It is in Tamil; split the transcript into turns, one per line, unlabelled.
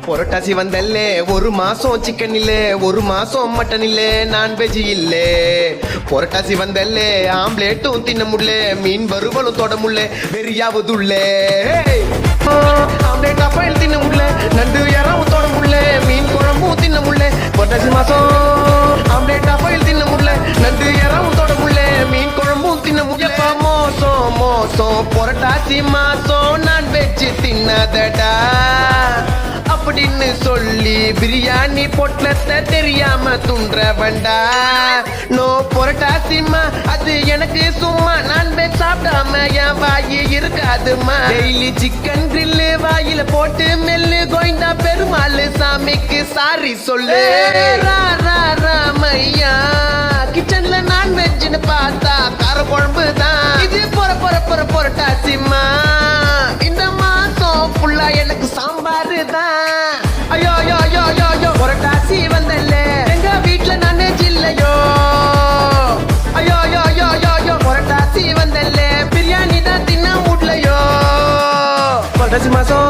புரட்டாசி வந்தல்லே ஒரு மாசம் சிக்கன் இல்ல, ஒரு மாசம் மட்டன் இல்ல, நான்வெஜ் இல்ல. புரட்டாசி வந்தல்லே ஆம்லேட்டும் தின்ன முடியல, மீன் வறுவலும் தொட முடியல, வெறியாவதுள்ள ஆம்லேட் அப்பாயில் தின்ன முடியல, நண்டு யாராவும் தொட முடியல, மீன் குழம்பும் தின்ன முடியல. புரட்டாசி மாசம் ஆம்லேட் அப்பாயில் தின்ன முடியல, நண்டு யாராவும் தொட முடியல, மீன் குழம்பும் தின்ன முடியல. மோசம் மோசம் புரட்டாசி மாசம் நான்வெஜ் தின்னதடா அப்படின்னு சொல்லி பிரியாணி பொட்டலத்தை தெரியாம துன்ற வேண்டா. நோ புரட்டாசிமா அது எனக்கு சும்மா, நான்வெஜ் சாப்பிடாம என் வாயி இருக்காதுமா. டெய்லி சிக்கன் கிரில்லு வாயில போட்டு மெல்லு, கோயிந்தா பெருமாள் சாமிக்கு சாரி சொல்லு. ராமையா கிச்சன்ல நான்வெஜ்னு பார்த்தா கார குழம்பு தான். இது புரட்டாசிமா, இந்த மாசம் ஃபுல்லா எனக்கு சாம்பாரு தான். ஐயோ யோ யோ யோ யோ புரட்டாசி வந்தல்ல, எங்க வீட்டுல நான்வெஜ் இல்லையோ. ஐயோ யோ யோ யோ யோ புரட்டாசி வந்தல்ல, பிரியாணி தான் தின்ன முடியலையோ. புரட்டாசி மாசம்